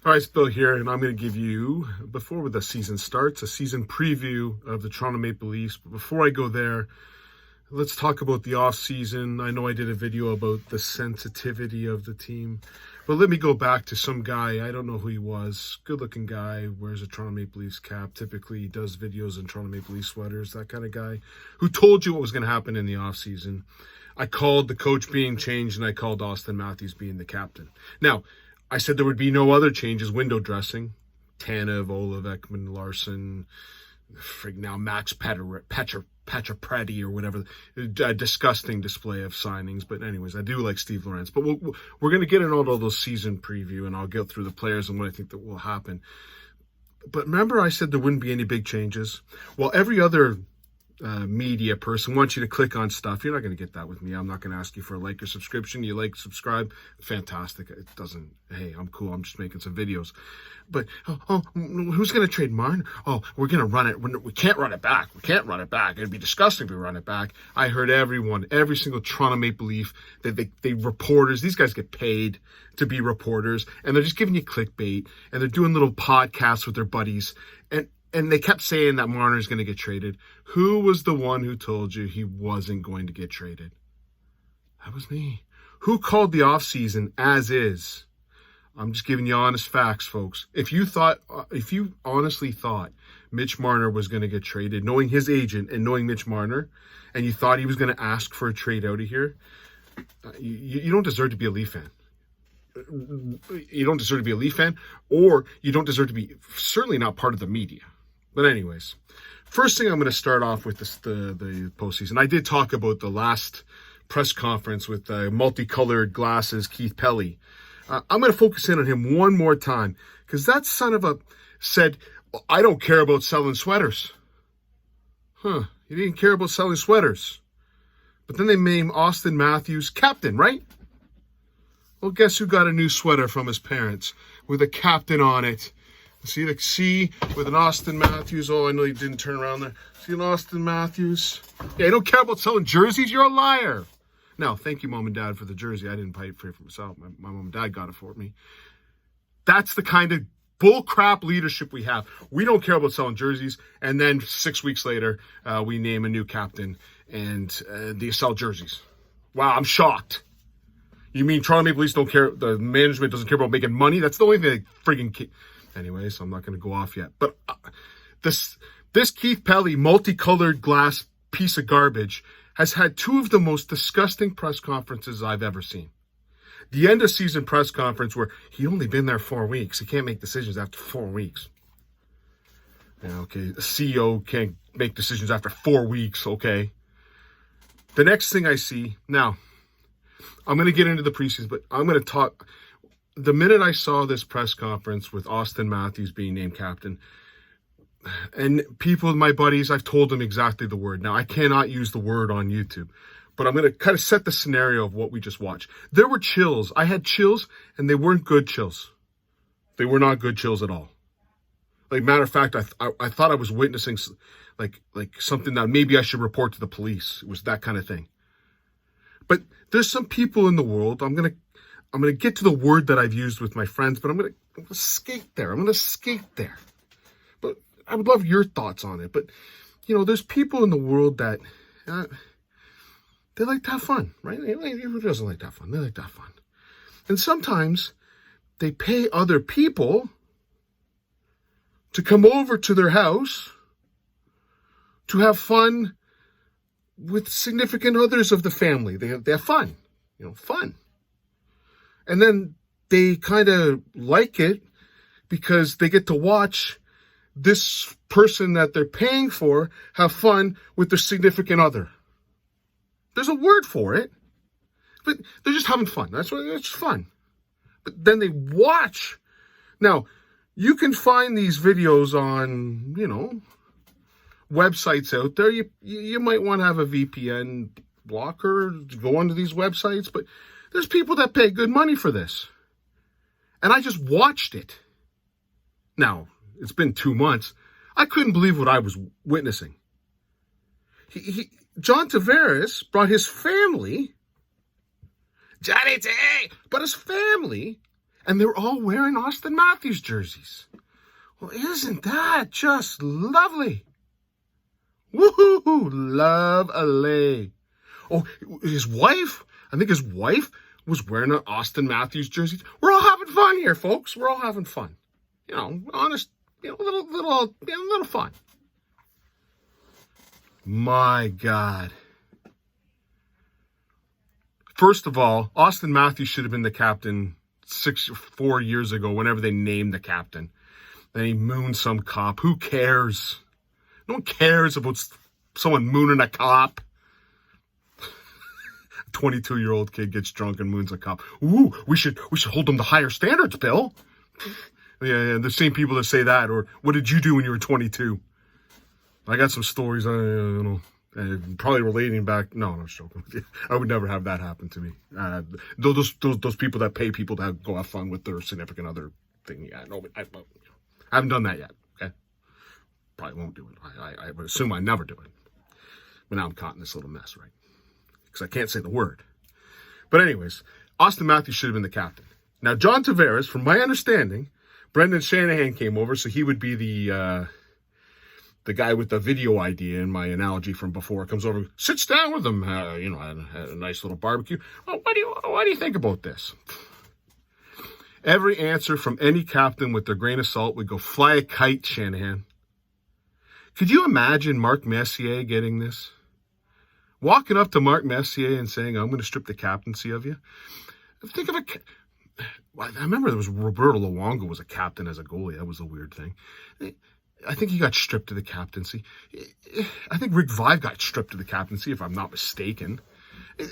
All right, it's Bill here, and I'm going to give you, before the season starts, a season preview of the Toronto Maple Leafs. But before I go there, let's talk about the offseason. I know I did a video about the sensitivity of the team, but let me go back to some guy. I don't know who he was. Good-looking guy, wears a Toronto Maple Leafs cap. Typically, he does videos in Toronto Maple Leafs sweaters, that kind of guy, who told you what was going to happen in the offseason. I called the coach being changed, and I called Austin Matthews being the captain. Now, I said there would be no other changes. Window dressing, Tanev, Olev, Ekman, Larson, now Max Pacioretty or whatever. A disgusting display of signings. But anyways, I do like Steve Lawrence. But we're going to get into all those season preview, and I'll get through the players and what I think that will happen. But remember I said there wouldn't be any big changes? Well, every other media person wants you to click on stuff. You're not going to get that with me. I'm not going to ask you for a like or subscription. You like, subscribe, fantastic. It doesn't, hey, I'm cool. I'm just making some videos. But, who's going to trade Martin? Oh, we're going to run it. We can't run it back. We can't run it back. It'd be disgusting if we run it back. I heard every single Toronto Maple Leaf, they reporters, these guys get paid to be reporters, and they're just giving you clickbait, and they're doing little podcasts with their buddies, and they kept saying that Marner's going to get traded. Who was the one who told you he wasn't going to get traded? That was me. Who called the offseason as is? I'm just giving you honest facts, folks. If you honestly thought Mitch Marner was going to get traded, knowing his agent and knowing Mitch Marner, and you thought he was going to ask for a trade out of here, you don't deserve to be a Leaf fan. You don't deserve to be a Leaf fan, or you don't deserve to be certainly not part of the media. But anyways, first thing I'm going to start off with the postseason. I did talk about the last press conference with multicolored glasses, Keith Pelly. I'm going to focus in on him one more time, because that son of a said, I don't care about selling sweaters. He didn't care about selling sweaters. But then they named Austin Matthews captain, right? Well, guess who got a new sweater from his parents with a captain on it? See the C with an Austin Matthews. Oh, I know you didn't turn around there. See an Austin Matthews? Yeah, you don't care about selling jerseys? You're a liar. Now, thank you, Mom and Dad, for the jersey. I didn't pay for it for myself. My Mom and Dad got it for me. That's the kind of bullcrap leadership we have. We don't care about selling jerseys, and then 6 weeks later, we name a new captain, and they sell jerseys. Wow, I'm shocked. You mean Toronto Maple Leafs don't care, the management doesn't care about making money? That's the only thing they friggin' anyways, I'm not going to go off yet. But this Keith Pelly multicolored glass piece of garbage has had two of the most disgusting press conferences I've ever seen. The end of season press conference where he'd only been there 4 weeks. He can't make decisions after 4 weeks. Yeah, okay, the CEO can't make decisions after 4 weeks, okay. The next thing I see, now, I'm going to get into the preseason, but I'm going to talk. The minute I saw this press conference with Austin Matthews being named captain, and people, my buddies, I've told them exactly the word. Now, I cannot use the word on YouTube, but I'm going to kind of set the scenario of what we just watched. There were chills. I had chills, and they weren't good chills. They were not good chills at all. Like, matter of fact, I thought I was witnessing like something that maybe I should report to the police. It was that kind of thing. But there's some people in the world, I'm going to get to the word that I've used with my friends, but I'm going to skate there. But I would love your thoughts on it. But, there's people in the world that, they like to have fun, right? Who doesn't like to have fun? They like to have fun. And sometimes they pay other people to come over to their house to have fun with significant others of the family. They have fun, fun. And then they kind of like it because they get to watch this person that they're paying for have fun with their significant other. There's a word for it, but they're just having fun. That's what it's fun. But then they watch. Now, you can find these videos on, websites out there. You might want to have a VPN blocker to go onto these websites, but there's people that pay good money for this. And I just watched it. Now, it's been 2 months. I couldn't believe what I was witnessing. John Tavares brought his family, Johnny T, but his family, And they were all wearing Austin Matthews jerseys. Well, isn't that just lovely? Woohoo! Love LA. Oh, his wife, I think his wife was wearing an Austin Matthews jersey. We're all having fun here, folks. We're all having fun. You know, honest, little fun. My God. First of all, Austin Matthews should have been the captain 4 years ago, whenever they named the captain. Then he mooned some cop. Who cares? No one cares about someone mooning a cop. 22-year-old kid gets drunk and moons a cop. Ooh, we should hold them to higher standards, Bill. Yeah, the same people that say that, or what did you do when you were 22? I got some stories, I don't know. Probably relating back. No, I'm joking with you. I would never have that happen to me. Those people that pay people to go have fun with their significant other thing. Yeah, no, I haven't done that yet. Okay, probably won't do it. I would assume I never do it. But now I'm caught in this little mess, right? Because I can't say the word. But anyways, Austin Matthews should have been the captain. Now, John Tavares, from my understanding, Brendan Shanahan came over, so he would be the guy with the video idea in my analogy from before. Comes over, sits down with them, had a nice little barbecue. Oh, what do you think about this? Every answer from any captain with their grain of salt would go fly a kite, Shanahan. Could you imagine Mark Messier getting this? Walking up to Mark Messier and saying, I'm going to strip the captaincy of you. Think of it. I remember there was Roberto Luongo was a captain as a goalie. That was a weird thing. I think he got stripped of the captaincy. I think Rick Vaive got stripped of the captaincy, if I'm not mistaken. They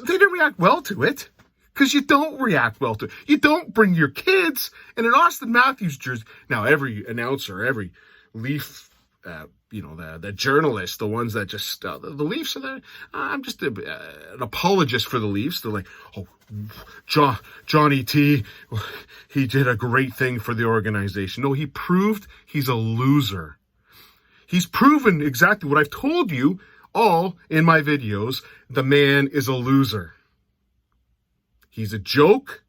didn't react well to it, because you don't react well to it. You don't bring your kids in an Austin Matthews jersey. Now, every announcer, every Leaf, the journalists, the ones that just, the Leafs are there. I'm just an apologist for the Leafs. They're like, oh, Johnny T, he did a great thing for the organization. No, he proved he's a loser. He's proven exactly what I've told you all in my videos. The man is a loser. He's a joke,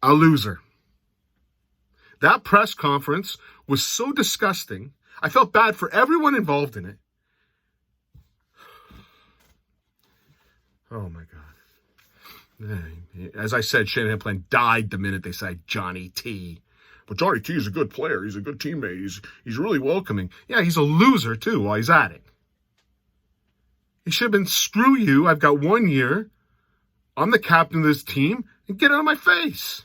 a loser. That press conference was so disgusting. I felt bad for everyone involved in it. Oh, my God. As I said, Shanahan Plan died the minute they said Johnny T. But Johnny T is a good player. He's a good teammate. He's really welcoming. Yeah, he's a loser, too, while he's at it. He should have been, screw you, I've got 1 year. I'm the captain of this team, and get out of my face.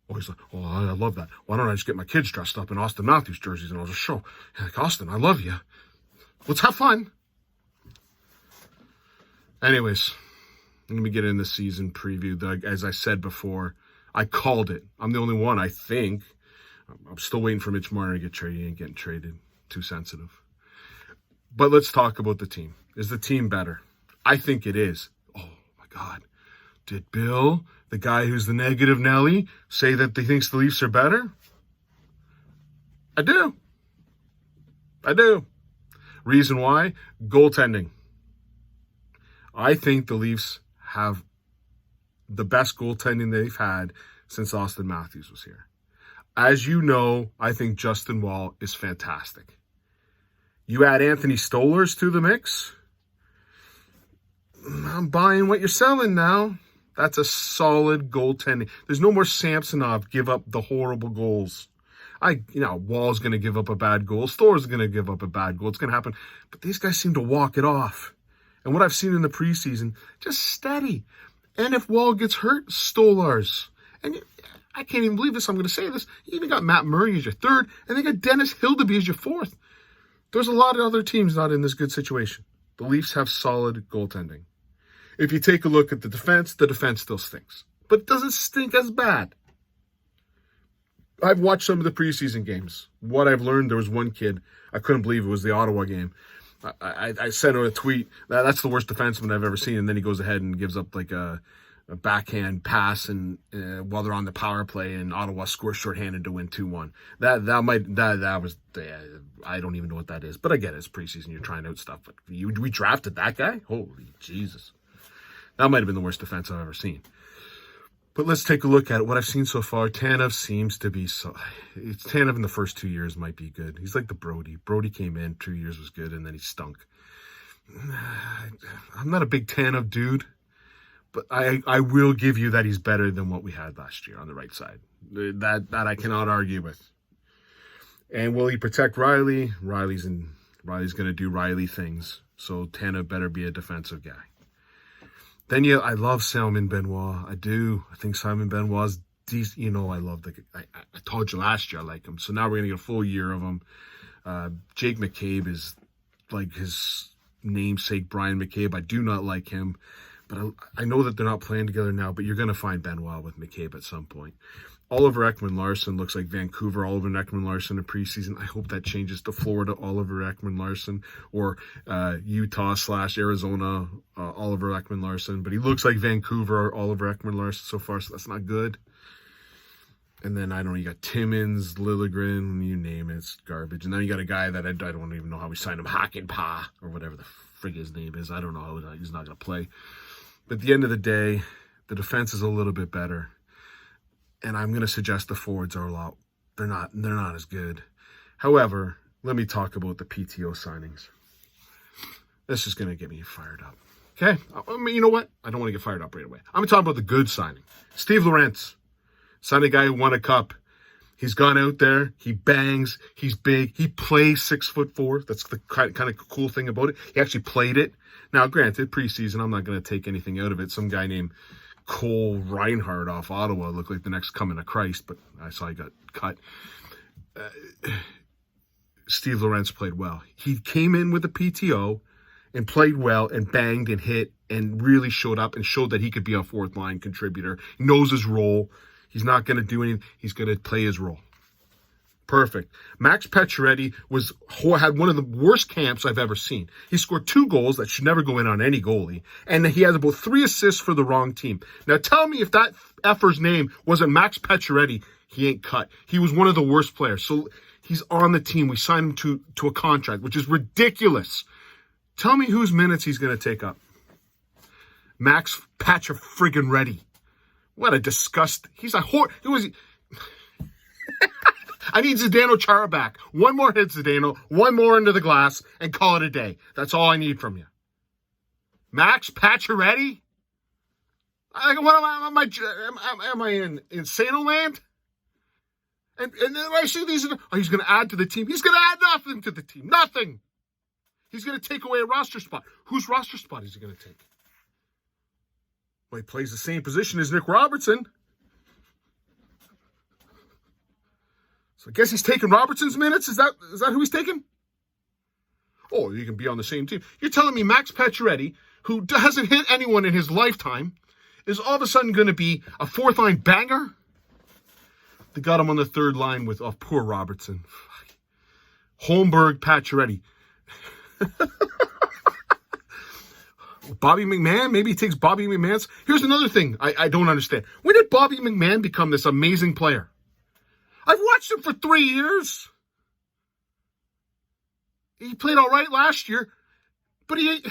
Oh, he's like, oh, I love that. Why don't I just get my kids dressed up in Austin Matthews jerseys and I'll just show, like, Austin, I love you. Let's have fun. Anyways, let me get in the season preview. As I said before, I called it. I'm the only one, I think. I'm still waiting for Mitch Marner to get traded. He ain't getting traded. Too sensitive. But let's talk about the team. Is the team better? I think it is. Oh, my God. Did Bill, the guy who's the negative Nelly, say that he thinks the Leafs are better? I do. Reason why? Goaltending. I think the Leafs have the best goaltending they've had since Austin Matthews was here. As you know, I think Justin Wall is fantastic. You add Anthony Stolarz to the mix, I'm buying what you're selling now. That's a solid goaltending. There's no more Samsonov give up the horrible goals. Wall's going to give up a bad goal. Stolarz is going to give up a bad goal. It's going to happen. But these guys seem to walk it off. And what I've seen in the preseason, just steady. And if Wall gets hurt, Stolarz. And I can't even believe this. I'm going to say this. You even got Matt Murray as your third, and they got Dennis Hildeby as your fourth. There's a lot of other teams not in this good situation. The Leafs have solid goaltending. If you take a look at the defense still stinks. But it doesn't stink as bad. I've watched some of the preseason games. What I've learned, there was one kid, I couldn't believe it was the Ottawa game. I sent out a tweet, that's the worst defenseman I've ever seen, and then he goes ahead and gives up like a backhand pass and while they're on the power play, and Ottawa scores shorthanded to win 2-1. That was I don't even know what that is, but I get it. It's preseason, you're trying out stuff. But we drafted that guy? Holy Jesus. That might have been the worst defense I've ever seen. But let's take a look at it. What I've seen so far, Tanev seems to be so... Tanev in the first 2 years might be good. He's like the Brody. Brody came in, 2 years was good, and then he stunk. I'm not a big Tanev dude, but I will give you that he's better than what we had last year on the right side. That I cannot argue with. And will he protect Riley? Riley's going to do Riley things. So Tanev better be a defensive guy. Then I love Simon Benoit. I do. I think Simon Benoit's decent. You know, I love I told you last year I like him. So now we're going to get a full year of him. Jake McCabe is like his namesake, Brian McCabe. I do not like him. But I know that they're not playing together now, but you're going to find Benoit with McCabe at some point. Oliver Ekman-Larsson looks like Vancouver Oliver Ekman-Larsson in preseason. I hope that changes to Florida Oliver Ekman-Larsson or Utah/Arizona Oliver Ekman-Larsson. But he looks like Vancouver Oliver Ekman-Larsson so far, so that's not good. And then, I don't know, you got Timmins, Liljegren, you name it, it's garbage. And then you got a guy that I don't even know how we signed him, Hakanpää, or whatever the frig his name is. I don't know how he's not going to play. But at the end of the day, the defense is a little bit better. And I'm going to suggest the forwards are a lot. They're not as good. However, let me talk about the PTO signings. This is going to get me fired up. Okay? I mean, you know what? I don't want to get fired up right away. I'm going to talk about the good signing. Steve Lorentz. Signed a guy who won a cup. He's gone out there. He bangs. He's big. He plays 6'4". That's the kind of cool thing about it. He actually played it. Now, granted, preseason, I'm not going to take anything out of it. Some guy named Cole Reinhardt off Ottawa looked like the next coming of Christ, but I saw he got cut. Steve Lorentz played well. He came in with a PTO and played well and banged and hit and really showed up and showed that he could be a fourth line contributor. He knows his role. He's not going to do anything. He's going to play his role. Perfect. Max Pacioretty had one of the worst camps I've ever seen. He scored 2 goals that should never go in on any goalie, and he has about 3 assists for the wrong team. Now tell me if that effer's name wasn't Max Pacioretty, he ain't cut. He was one of the worst players. So he's on the team. We signed him to a contract, which is ridiculous. Tell me whose minutes he's going to take up. Max Pacioretty. What a disgust. He's a whore. Who is he? I need Zdeno Chara back. One more hit, Zdeno. One more into the glass and call it a day. That's all I need from you. Max Pacioretty? Am I in Insano land? And then I see these. He's going to add to the team. He's going to add nothing to the team. Nothing. He's going to take away a roster spot. Whose roster spot is he going to take? Well, he plays the same position as Nick Robertson. So I guess he's taking Robertson's minutes? Is that who he's taking? Oh, you can be on the same team. You're telling me Max Pacioretty, who hasn't hit anyone in his lifetime, is all of a sudden going to be a fourth line banger? They got him on the third line with poor Robertson. Holmberg, Pacioretty. Bobby McMahon? Maybe he takes Bobby McMahon's. Here's another thing I don't understand. When did Bobby McMahon become this amazing player? I've watched him for 3 years. He played all right last year, but he ain't.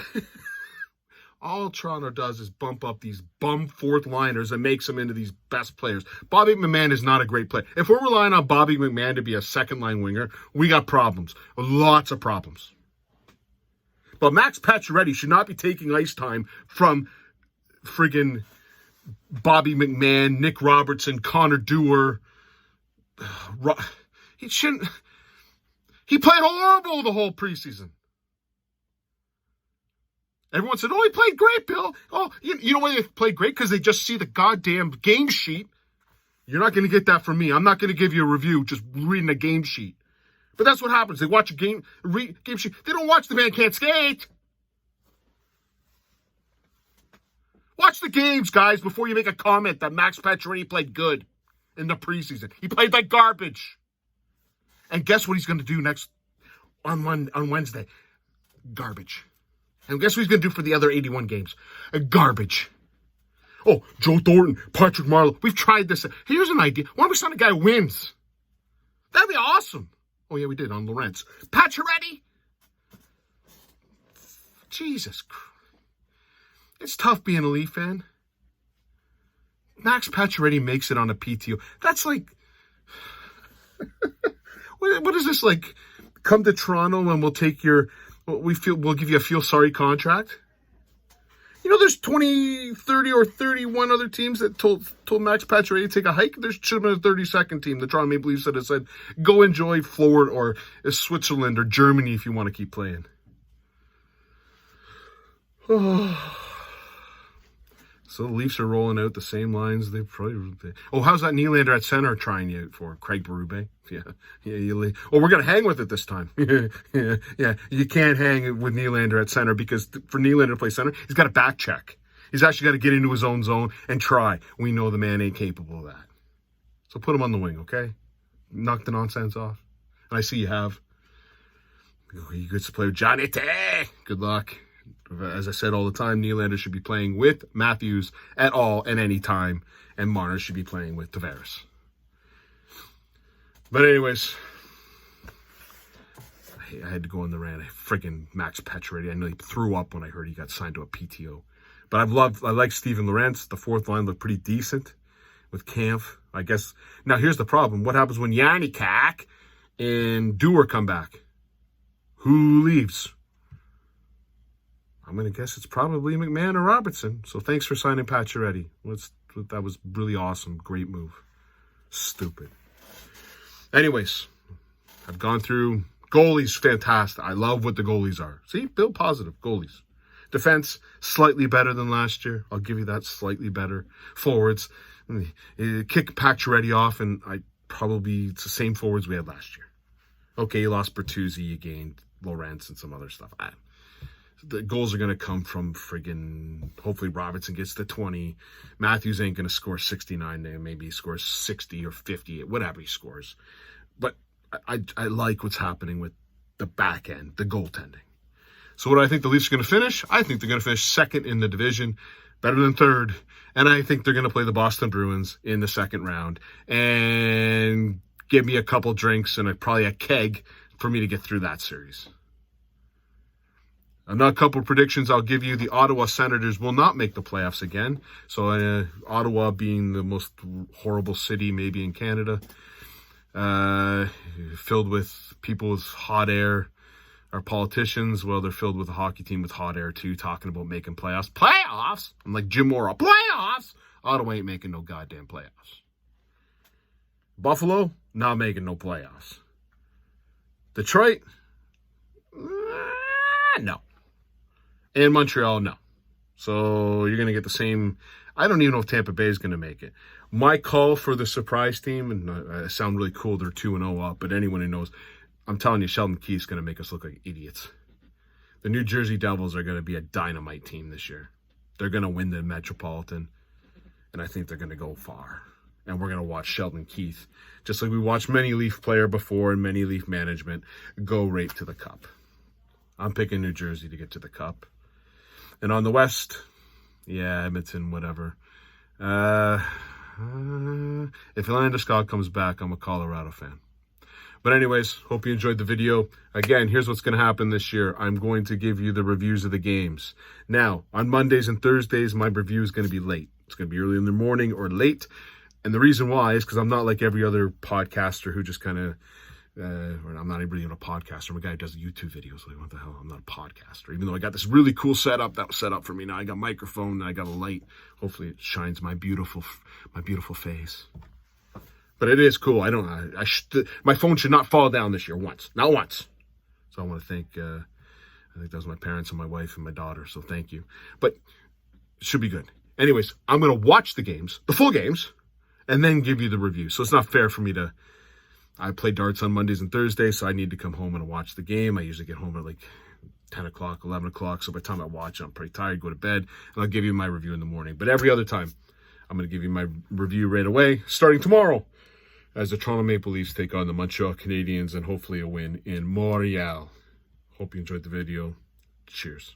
All Toronto does is bump up these bum fourth liners and makes them into these best players. Bobby McMahon is not a great player. If we're relying on Bobby McMahon to be a second line winger, we got problems. Lots of problems. But Max Pacioretty should not be taking ice time from friggin' Bobby McMahon, Nick Robertson, Connor Dewar. He shouldn't. He played horrible the whole preseason. Everyone said, oh, he played great, Bill. Oh, you know why they played great? Because they just see the goddamn game sheet. You're not going to get that from me. I'm not going to give you a review just reading a game sheet. But that's what happens. They watch a game sheet. They don't watch the man can't skate. Watch the games, guys, before you make a comment that Max Pacioretty played good in the preseason. He played like garbage. And guess what he's going to do next on Wednesday? Garbage. And guess what he's going to do for the other 81 games? Garbage. Oh, Joe Thornton, Patrick Marleau. We've tried this. Here's an idea. Why don't we sign a guy who wins? That'd be awesome. Oh, yeah, we did on Lorentz. Pacioretty? Jesus Christ. It's tough being a Leaf fan. Max Pacioretty makes it on a PTO. That's like, what is this like? Come to Toronto and we'll give you a feel sorry contract. You know, there's 20, 30, or 31 other teams that told Max Pacioretty to take a hike. There should have been a 32nd team. The Toronto Maple Leafs that have said, go enjoy Florida or Switzerland or Germany if you want to keep playing. So the Leafs are rolling out the same lines they probably. Oh, how's that Nylander at center trying you out for? Craig Berube? Yeah. Oh, we're gonna hang with it this time. yeah. You can't hang with Nylander at center because for Nylander to play center, he's got to back check. He's actually got to get into his own zone and try. We know the man ain't capable of that. So put him on the wing, okay? Knock the nonsense off. And I see you have. You get to play with Johnny T. Good luck. As I said all the time, Nylander should be playing with Matthews at all and any time, and Marner should be playing with Tavares. But anyways, I had to go on the rant. Freaking Max Pacioretty. I nearly threw up when I heard he got signed to a PTO. But I like Steven Lorentz. The fourth line looked pretty decent with Kampf. I guess. Now here's the problem. What happens when Yanni Kak and Dewar come back? Who leaves? I'm going to guess it's probably McMahon or Robertson. So thanks for signing Pacioretty. That was really awesome. Great move. Stupid. Anyways, I've gone through goalies. Fantastic. I love what the goalies are. See, build positive goalies. Defense, slightly better than last year. I'll give you that, slightly better. Forwards, kick Pacioretty off, and it's the same forwards we had last year. Okay, you lost Bertuzzi, you gained Lorentz and some other stuff. The goals are going to come from hopefully Robertson gets to 20. Matthews ain't going to score 69. Maybe he scores 60 or 50, whatever he scores. But I like what's happening with the back end, the goaltending. So what do I think the Leafs are going to finish? I think they're going to finish second in the division, better than third. And I think they're going to play the Boston Bruins in the second round and give me a couple drinks and probably a keg for me to get through that series. Another couple of predictions I'll give you. The Ottawa Senators will not make the playoffs again. So Ottawa being the most horrible city maybe in Canada, filled with people with hot air. Our politicians, well, they're filled with a hockey team with hot air too, talking about making playoffs. Playoffs? I'm like Jim Mora. Playoffs? Ottawa ain't making no goddamn playoffs. Buffalo, not making no playoffs. Detroit? No. And Montreal, no. So you're going to get the same. I don't even know if Tampa Bay is going to make it. My call for the surprise team, and I sound really cool, they're 2-0 up, but anyone who knows, I'm telling you, Sheldon Keefe's going to make us look like idiots. The New Jersey Devils are going to be a dynamite team this year. They're going to win the Metropolitan, and I think they're going to go far. And we're going to watch Sheldon Keefe, just like we watched many Leaf player before and many Leaf management, go right to the Cup. I'm picking New Jersey to get to the Cup. And on the West, yeah, Edmonton, whatever. If Landeskog comes back, I'm a Colorado fan. But anyways, hope you enjoyed the video. Again, here's what's going to happen this year. I'm going to give you the reviews of the games. Now, on Mondays and Thursdays, my review is going to be late. It's going to be early in the morning or late. And the reason why is because I'm not like every other podcaster who just kind of, or I'm not even a podcaster. I'm a guy who does YouTube videos. Like, what the hell? I'm not a podcaster. Even though I got this really cool setup that was set up for me. Now I got a microphone and I got a light. Hopefully it shines my beautiful face. But it is cool. My phone should not fall down this year once. Not once. So I want to thank, I think that was my parents and my wife and my daughter. So thank you. But it should be good. Anyways, I'm going to watch the games, the full games, and then give you the review. So it's not fair for me to, I play darts on Mondays and Thursdays, so I need to come home and watch the game. I usually get home at like 10 o'clock, 11 o'clock. So by the time I watch, I'm pretty tired, go to bed, and I'll give you my review in the morning. But every other time, I'm going to give you my review right away, starting tomorrow, as the Toronto Maple Leafs take on the Montreal Canadiens and hopefully a win in Montreal. Hope you enjoyed the video. Cheers.